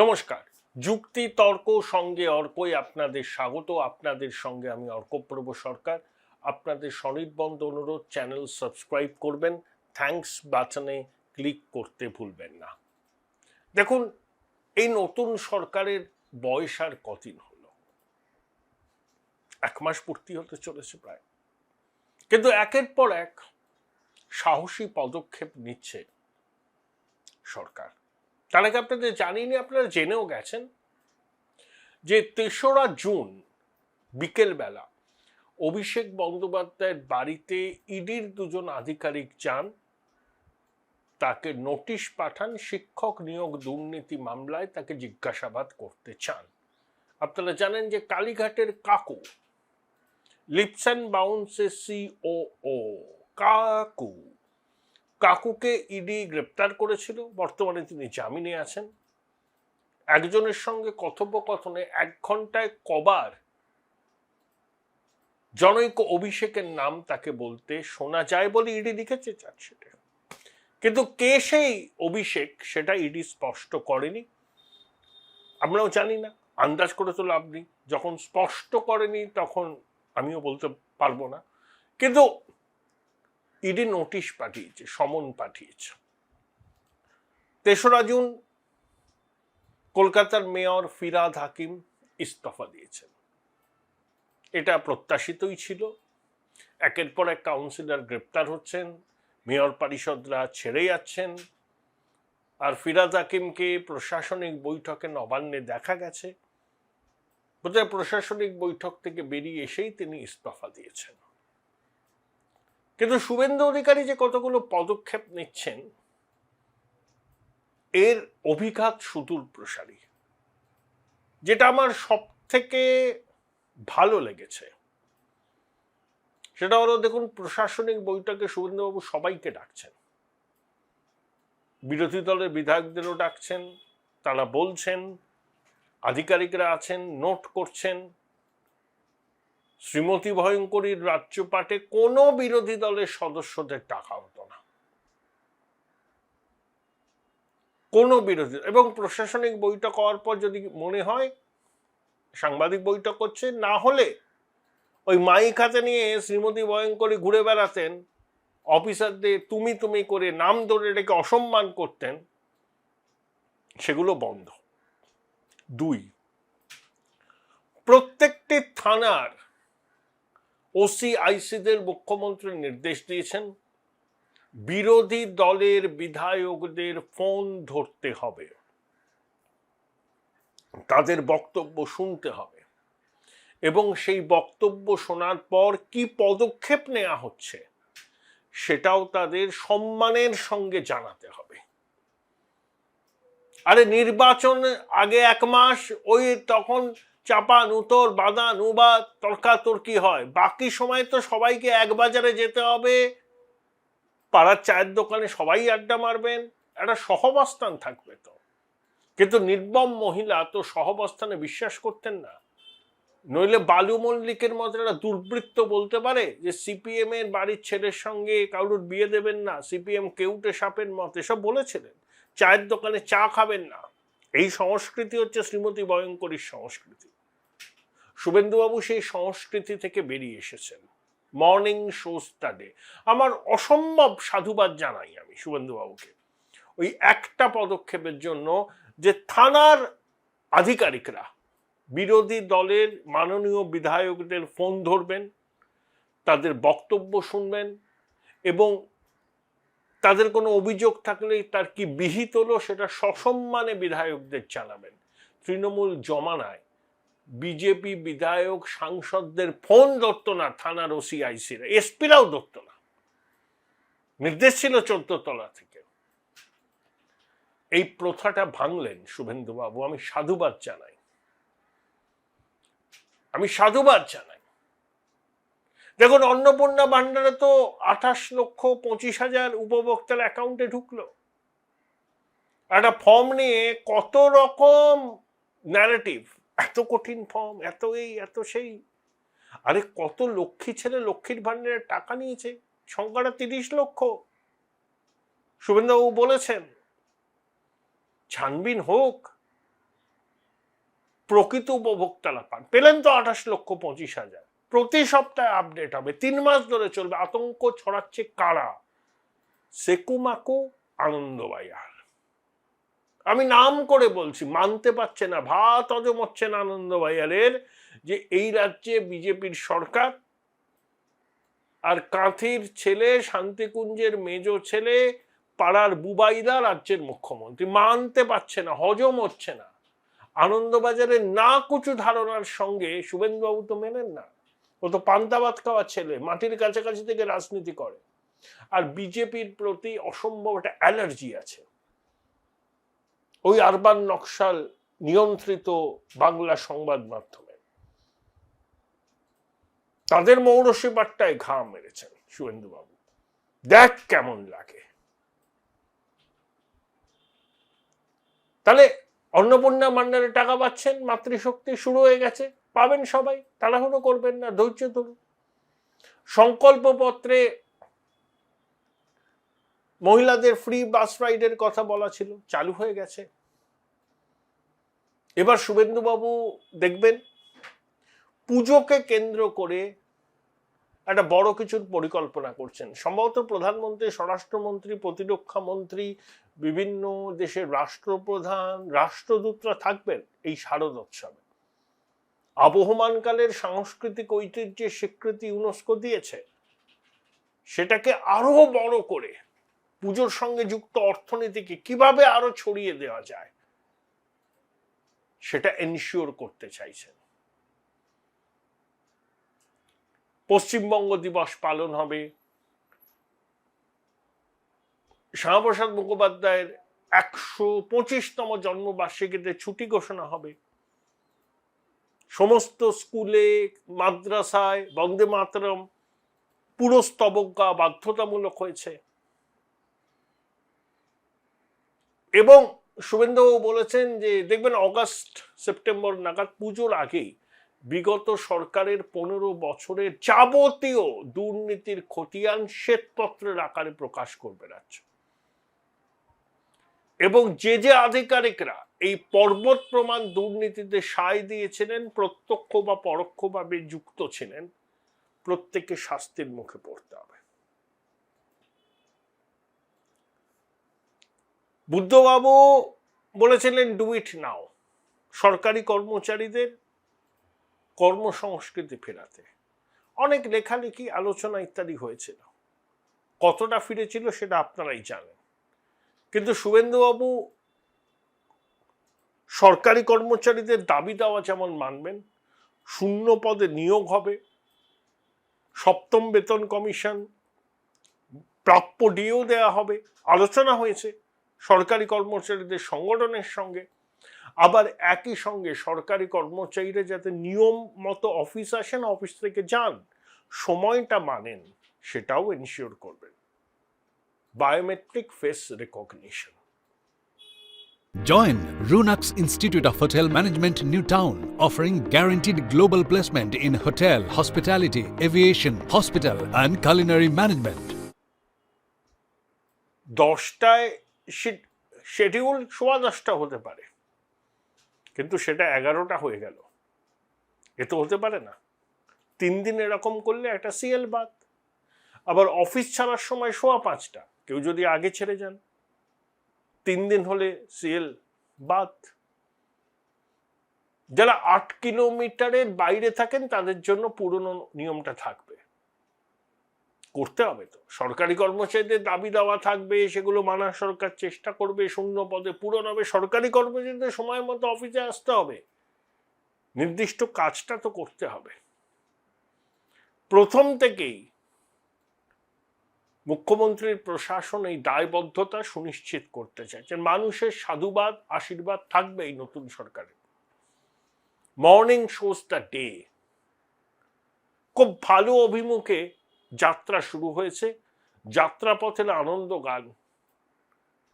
নমস্কার। যুক্তি তর্ক সঙ্গে অর্কই আপনাদের স্বাগত। আপনাদের সঙ্গে আমি অর্কপ্রভ সরকার। আপনাদের সনির্বন্ধ অনুরোধ, চ্যানেল সাবস্ক্রাইব করবেন, থ্যাঙ্কস বাটনে ক্লিক করতে ভুলবেন না। দেখুন, এই নতুন সরকারের বয়স আর কদিন হলো, 1 মাস পূর্তি হতে চলেছে প্রায়, কিন্তু একের পর এক সাহসী পদক্ষেপ নিচ্ছে সরকার। তার আগে আপনাদের জানিনি, আপনারা জেনেও গেছেন যে 3রা জুন বিকেলবেলা অভিষেক বন্দ্যোপাধ্যায়ের বাড়িতে ইডির 2জন আধিকারিক যান, তাকে নোটিশ পাঠান, শিক্ষক নিয়োগ দুর্নীতি মামলায় তাকে জিজ্ঞাসাবাদ করতে চান। আপনারা জানেন যে কালীঘাটের কাকু, লিপস অ্যান্ড বাউন্সের সিওও কাকুকে ইডি গ্রেপ্তার করেছিল। বর্তমানে তিনি জামিনে আছেন। একজনের সঙ্গে কথোপকথনে 1 ঘন্টায় কবার জনৈক অভিষেকের নাম তাকে বলতে শোনা যায় বলে ইডি লিখেছে চার্জশিটে, কিন্তু কে সেই অভিষেক সেটা ইডি স্পষ্ট করেনি। আমরাও জানি না, আন্দাজ করে তো লাভ নেই। যখন স্পষ্ট করেনি তখন আমিও বলতে পারবো না, কিন্তু ইডি নোটিশ পাঠিয়েছে, সমন পাঠিয়েছে। 3রা জুন কলকাতার মেয়র ফিরহাদ হাকিম ইস্তফা দিয়েছেন। এটা প্রত্যাশিতই ছিল। একের পর এক কাউন্সিলর গ্রেপ্তার হচ্ছেন, মেয়র পরিষদরা ছেড়ে যাচ্ছেন, আর ফিরহাদ হাকিমকে প্রশাসনিক বৈঠকে নবান্নে দেখা গেছে। বোধহয় প্রশাসনিক বৈঠক থেকে বেরিয়ে এসেই তিনি ইস্তফা দিয়েছেন। কিন্তু শুভেন্দু অধিকারী যে কতগুলো পদক্ষেপ নিচ্ছেন, এর অভিঘাত সুদূর প্রসারী। যেটা আমার সব থেকে ভালো লেগেছে সেটা হলো, দেখুন, প্রশাসনিক বৈঠকে শুভেন্দুবাবু সবাইকে ডাকছেন, বিরোধী দলের বিধায়কদেরও ডাকছেন। তারা বলছেন, আধিকারিকরা আছেন, নোট করছেন। শ্রীমতী ভয়ঙ্করীর রাজ্যপাঠে কোনো বিরোধী দলের সদস্যদের ডাকা হতো না, কোনো বিরোধী। এবং প্রশাসনিক বৈঠক হওয়ার পর যদি মনে হয় সাংবাদিক বৈঠক করছে, না হলে ওই মাইক হাতে নিয়ে শ্রীমতী ভয়ঙ্করী ঘুরে বেড়াতেন, অফিসারদের তুমি তুমি করে নাম ধরে রেখে অসম্মান করতেন, সেগুলো বন্ধ। 2, প্রত্যেকটি থানার ওসি আইসিদের মুখ্যমন্ত্রী নির্দেশ দিয়েছেন, বিরোধী দলের বিধায়কদের ফোন ধরতে হবে, তাদের বক্তব্য শুনতে হবে, এবং সেই বক্তব্য শোনার পর কি পদক্ষেপ নেওয়া হচ্ছে সেটাও তাদের সম্মানের সঙ্গে জানাতে হবে। আরে নির্বাচন আগে 1 মাস ওই তখন চাপা নুতর বাদা নুবা তর্কাতর্কি হয়, বাকি সময় তো সবাইকে এক বাজারে যেতে হবে, পাড়ার চায়ের দোকানে সবাই আড্ডা মারবেন, একটা সহাবস্থান থাকবে তো। কিন্তু নির্মম মহিলা তো সহাবস্থানে বিশ্বাস করতেন না। নইলে বালু মল্লিকের মতো একটা দুর্বৃত্ত বলতে পারে যে সিপিএম এর বাড়ির ছেলের সঙ্গে কারোর বিয়ে দেবেন না, সিপিএম কেউটে সাপের মত, এসব বলেছিলেন। চায়ের দোকানে চা খাবেন না, এই সংস্কৃতি হচ্ছে শ্রীমতী ভয়ঙ্করীর সংস্কৃতি। শুভেন্দুবাবু সেই সংস্কৃতি থেকে বেরিয়ে এসেছেন। মর্নিং শো স্টাডে আমার অসম্ভব সাধুবাদ জানাই আমি শুভেন্দুবাবুকে, ওই একটা পদক্ষেপের জন্য যে থানার আধিকারিকরা বিরোধী দলের মাননীয় বিধায়কদের ফোন ধরবেন, তাদের বক্তব্য শুনবেন, এবং তাদের কোনো অভিযোগ থাকলে তার কি বিহিত হলো সেটা সসম্মানে বিধায়কদের জানাবেন। তৃণমূল জমানায় বিজেপি বিধায়ক সাংসদদের ফোন ধরতো না থানার ওসি আইসিরা, এসপিরাও ধরতো না, নির্দেশ ছিল 14 তলা থেকে। এই প্রথাটা ভাঙলেন শুভেন্দুবাবু, আমি সাধুবাদ জানাই, আমি সাধুবাদ জানাই। দেখুন, অন্নপূর্ণা ভান্ডারে তো 28,25,000 উপভোক্তার অ্যাকাউন্টে ঢুকলো। একটা ফর্ম নিয়ে কত রকম ন্যারেটিভ, এত কঠিন ফর্ম, এত এই এত সেই। আরে কত লক্ষ্মী ছেলে লক্ষ্মীর ভান্ডারের টাকা নিয়েছে, সংখ্যাটা 30 লক্ষ। শুভেন্দুবাবু বলেছেন ছানবিন হোক, প্রকৃত উপভোক্তারা পান। পেলেন তো 28,25,000। প্রতি সপ্তাহে আপডেট হবে, 3 মাস ধরে চলবে। আতঙ্ক ছড়াচ্ছে কারা? সেকুমাকু আনন্দবাজার। আমি নাম করে বলছি, মানতে পারছে না, ভাত হজম হচ্ছে না আনন্দবাজারের, যে এই রাজ্যে বিজেপির সরকার আর কাঁথির ছেলে, শান্তিকুঞ্জের মেজ ছেলে, পাড়ার বুবাইদা রাজ্যের মুখ্যমন্ত্রী। মানতে পারছে না, হজম হচ্ছে না। আনন্দবাজারের না কুচু ধারণার সঙ্গে শুভেন্দুবাবু তো মেনেন না। ও তো পান্তা ভাত খাওয়ার ছেলে, মাটির কাছাকাছি থেকে রাজনীতি করে। আর বিজেপির প্রতি অসম্ভব একটা অ্যালার্জি আছে। ওই আরবান নকশাল নিয়ন্ত্রিত বাংলা সংবাদ মাধ্যমে তাদের মৌরসী বাট্টায় ঘা মেরেছেন শুভেন্দুবাবু। দেখ কেমন লাগে। তাহলে অন্নপূর্ণা ভান্ডারে টাকা পাচ্ছেন, মাতৃশক্তি শুরু হয়ে গেছে, পাবেন সবাই, তাড়াহুড়ো করবেন না, ধৈর্য ধরুন। সংকল্পপত্রে মহিলাদের ফ্রি বাস রাইডের কথা বলা ছিল, চালু হয়ে গেছে। এবার শুভেন্দুবাবু দেখবেন পুজোকে কেন্দ্র করে একটা বড় কিছুর পরিকল্পনা করছেন। সম্ভবত প্রধানমন্ত্রী, স্বরাষ্ট্রমন্ত্রী, প্রতিরক্ষা মন্ত্রী, বিভিন্ন দেশের রাষ্ট্রপ্রধান, রাষ্ট্রদূতরা থাকবেন এই শারদোৎসবে। আবহমানকালের সাংস্কৃতিক ঐতিহ্যের স্বীকৃতি ইউনেস্কো দিয়েছে, সেটাকে আরো বড় করে পুজোর সঙ্গে যুক্ত অর্থনীতিকে কিভাবে আরো ছড়িয়ে দেওয়া যায় সেটা এনশিওর করতে চাইছেন। পশ্চিমবঙ্গ দিবস পালন হবে, শ্যামাপ্রসাদ মুখোপাধ্যায়ের 125তম জন্মবার্ষিকীতে ছুটি ঘোষণা হবে। সমস্ত স্কুলে, মাদ্রাসায় বন্দে মাতরম পুরো স্তবজ্ঞা বাধ্যতামূলক হয়েছে। এবং শুভেন্দুবাবু বলেছেন যে দেখবেন অগাস্ট সেপ্টেম্বর নাগাদ, পুজোর আগেই, বিগত সরকারের 15 বছরের যাবতীয় দুর্নীতির খতিয়ান শ্বেতপত্রের আকারে প্রকাশ করবে রাজ্য। এবং যে যে আধিকারিকরা এই পর্বত প্রমাণ দুর্নীতিতে সায় দিয়েছিলেন, প্রত্যক্ষ বা পরোক্ষভাবে যুক্ত ছিলেন, প্রত্যেককে শাস্তির মুখে পড়তে হবে। বুদ্ধবাবু বলেছিলেন ডু ইট নাও, সরকারি কর্মচারীদের কর্মসংস্কৃতি ফেরাতে। অনেক লেখালেখি, আলোচনা ইত্যাদি হয়েছিল, কতটা ফিরেছিল সেটা আপনারাই জানেন। কিন্তু শুভেন্দুবাবু সরকারি কর্মচারীদের দাবি দেওয়া যেমন মানবেন, শূন্য পদে নিয়োগ হবে, সপ্তম বেতন কমিশন, প্রাপ্য ডিও দেওয়া হবে, আলোচনা হয়েছে সরকারি কর্মচারীদের সংগঠনের সঙ্গে। আবার একই সঙ্গে সরকারি কর্মচারীরা যাতে নিয়ম মতো অফিস আসেন, অফিস থেকে যান, সময়টা মানেন, সেটাও এনশিওর করবেন। Biometric face recognition. Join Runux Institute of Hotel Management, New Town, offering guaranteed global placement in hotel, hospitality, aviation, hospital and culinary management. 10টায় শিডিউল 10:15 হতে পারে, কিন্তু সেটা 11টা হয়ে গেল, এ তো হতে পারে না। 3 দিন এরকম করলে একটা সিএল বাদ। আবার অফিস ছাড়ার সময় 5:15, কেউ যদি আগে ছেড়ে যান, 3 দিন হলে সিএল বাদ। যারা 8 কিলোমিটারের বাইরে থাকেন তাদের জন্য পুরনো নিয়মটা থাকবে, করতে হবে তো। সরকারি কর্মচারীদের দাবি দেওয়া থাকবে, সেগুলো মানার সরকার চেষ্টা করবে, শূন্য পদে পূরণ হবে। সরকারি কর্মচারীদের সময় মতো অফিসে আসতে হবে, নির্দিষ্ট কাজটা তো করতে হবে। প্রথম থেকেই মুখ্যমন্ত্রীর প্রশাসন এই দায়বদ্ধতা সুনিশ্চিত করতে চাইছেন। মানুষের সাধুবাদ, আশীর্বাদ থাকবে এই নতুন সরকারে। মর্নিং শোজ দ্য ডে, খুব ভালো অভিমুখে যাত্রা শুরু হয়েছে। যাত্রাপথের আনন্দ গান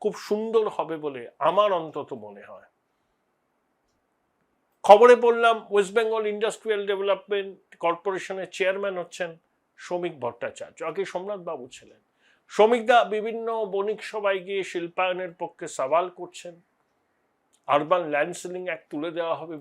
খুব সুন্দর হবে বলে আমার অন্তত মনে হয়। খবরে পড়লাম ওয়েস্ট বেঙ্গল ইন্ডাস্ট্রিয়াল ডেভেলপমেন্ট কর্পোরেশনের চেয়ারম্যান হচ্ছেন শ্রমিক ভট্টাচার্য। আগে সোমনাথ বাবু ছিলেন। শ্রমিকদা বিভিন্ন বণিক সভায় গিয়ে শিল্পায়নের পক্ষে সওয়াল করছেন। আরবান ল্যান্ড সিলিং অ্যাক্ট তুলে দেওয়া হবে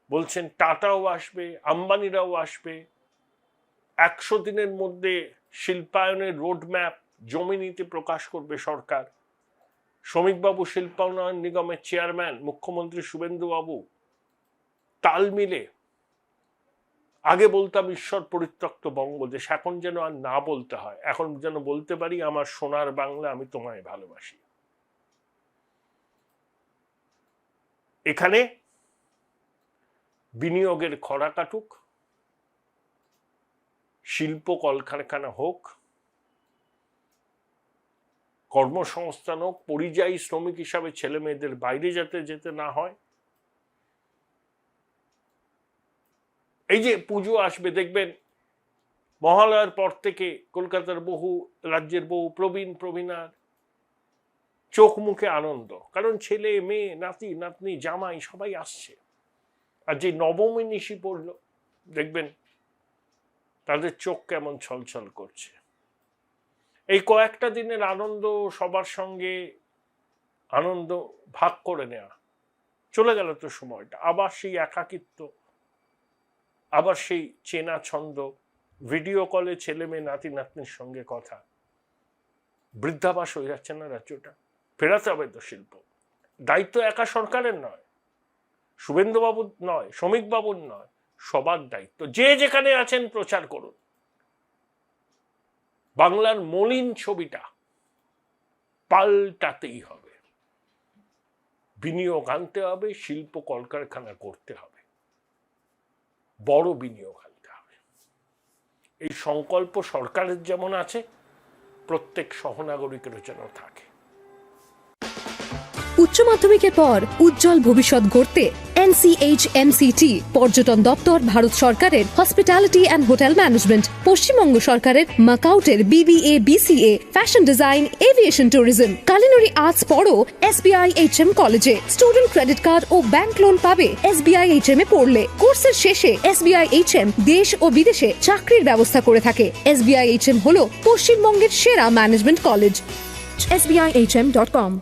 বলছেন টাটাও আসবে, আম্বানিরাও আসবে। 100 দিনের মধ্যে শিল্পায়নের রোডম্যাপ জমি নীতি প্রকাশ করবে সরকার। শ্রমিকবাবু শিল্পায়ন নিগমের চেয়ারম্যান মুখ্যমন্ত্রী শুভেন্দুবাবু তাল মিলে, আগে বলতাম ঈশ্বর পরিত্যক্ত বঙ্গদেশ, এখন যেন আর না বলতে হয়, এখন যেন বলতে পারি আমার সোনার বাংলা, আমি তোমায় ভালোবাসি। এখানে বিনিয়োগের খরা কাটুক, শিল্প কলকারখানা হোক, কর্মসংস্থান হোক, পরিযায়ী শ্রমিক হিসাবে ছেলে মেয়েদের বাইরে যেতে না হয়। এই যে পুজো আসবে, দেখবেন মহালয়ার পর থেকে কলকাতার বহু রাজ্যের বহু প্রবীণার চোখ মুখে আনন্দ, কারণ ছেলে মেয়ে নাতি নাতনি জামাই সবাই আসছে। আর যে নবমী নিশি পড়ল, দেখবেন তাদের চোখ কেমন ছলছল করছে। এই কয়েকটা দিনের আনন্দ, সবার সঙ্গে আনন্দ ভাগ করে নেওয়া, চলে গেল তো সময়টা, আবার সেই একাকিত্ব, আবার সেই চেনা ছন্দ, ভিডিও কলে ছেলে মেয়ে নাতি নাতনির সঙ্গে কথা। বৃদ্ধাবাস হয়ে যাচ্ছে না রাজ্যটা, ফেরাতে হবে তো শিল্প। দায়িত্ব একা সরকারের নয়, শুভেন্দুবাবুর নয়, শ্রমিকবাবুর নয়, সবার দায়িত্ব। যে যেখানে আছেন প্রচার করুন। বাংলার মলিন ছবিটা পাল্টাতেই হবে, বিনিয়োগ আনতে হবে, শিল্প কলকারখানা করতে হবে, বড় বিনিয়োগ আনতে হবে। এই সংকল্প সরকারের যেমন আছে, প্রত্যেক সহনাগরিকেরও যেন থাকে। উচ্চ মাধ্যমিকের পর উজ্জ্বল ভবিষ্যৎ গড়তে NCHMCT পর্যটন দপ্তর, ভারত সরকারের hospitality and hotel management, Paschimbanga সরকারের মাকাউটের BBA BCA, fashion design, aviation tourism, culinary arts পড়ো SBI HM কলেজে। স্টুডেন্ট ক্রেডিট কার্ড ও ব্যাংক লোন পাবে SBI HM এ পড়লে। কোর্সের শেষে SBI HM দেশ ও বিদেশে চাকরির ব্যবস্থা করে থাকে। SBI HM হলো পশ্চিমবঙ্গের সেরা ম্যানেজমেন্ট কলেজ। SBIHM.com।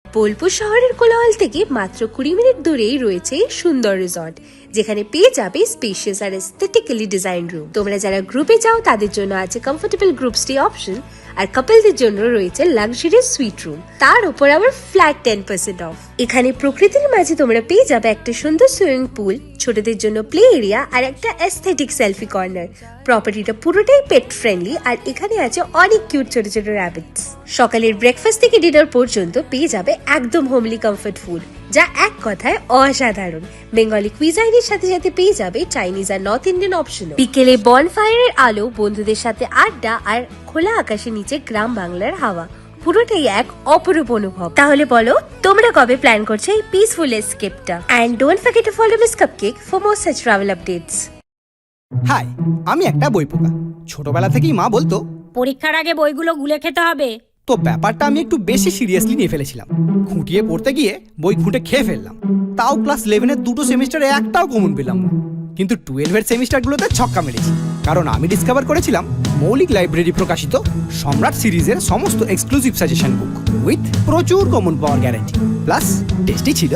বোলপুর শহরের কোলাহল থেকে মাত্র 20 মিনিট দূরেই রয়েছে সুন্দর রিসর্ট, যেখানে পেয়ে যাবে স্পেশিয়াস আর এস্থেটিক্যালি ডিজাইন রুম। তোমরা যারা গ্রুপে যাও তাদের জন্য আছে কমফোর্টেবল গ্রুপ স্টে অপশন, আর কাপলদের জন্য রয়েছে লাক্সারিয়াস সুইট রুম, তার উপর আবার ফ্ল্যাট 10% অফ। এখানে প্রকৃতির মাঝে তোমরা পেয়ে যাবে একটা সুন্দর সুইমিং পুল, ছোটদের জন্য প্লে এরিয়া আর একটা এস্থেটিক সেলফি কর্নার। প্রপার্টিটা পুরোটাই পেট ফ্রেন্ডলি, আর এখানে আছে অনেক কিউট ছোট ছোট র্যাবিটস। সকালের ব্রেকফাস্ট থেকে ডিনার পর্যন্ত পেয়ে যাবে একদম হোমলি কমফর্ট ফুড, যা এক কথায় অসাধারণ। বেঙ্গলি কুইজাইনের সাথে সাথে পেয়ে যাবে চাইনিজ আর নর্থ ইন্ডিয়ান অপশন। বিকেলে বনফায়ারের আলো, বন্ধুদের সাথে আড্ডা আর খোলা আকাশের নিচে গ্রাম বাংলার হাওয়া, পুরোটাই এক অপরূপ অনুভব। তাহলে বলো তোমরা কবে প্ল্যান করছো এই পিসফুল এসকেপটা? And don't forget to follow miss cupcake for more such travel updates. Hi, আমি একটা বই পোকা। ছোটবেলা থেকেই মা বলতো পরীক্ষার আগে বইগুলো গুলে খেতে হবে। তো ব্যাপারটা আমি একটু বেশি সিরিয়াসলি নিয়ে ফেলেছিলাম। খুঁটিয়ে পড়তে গিয়ে বই খুঁটে খেয়ে ফেললাম। তাও ক্লাস 11-এর 2টো সেমিস্টারে একটাও কমন পেলাম না। কিন্তু 12-এর সেমিস্টারগুলোতে ছক্কা মেরেছি, কারণ আমি ডিসকভার করেছিলাম মৌলিক লাইব্রেরি প্রকাশিত সম্রাট সিরিজের সমস্ত এক্সক্লুসিভ সাজেশন বুক উইথ প্রচুর কমন পাওয়ার গ্যারান্টি, প্লাস টেস্টি ছিল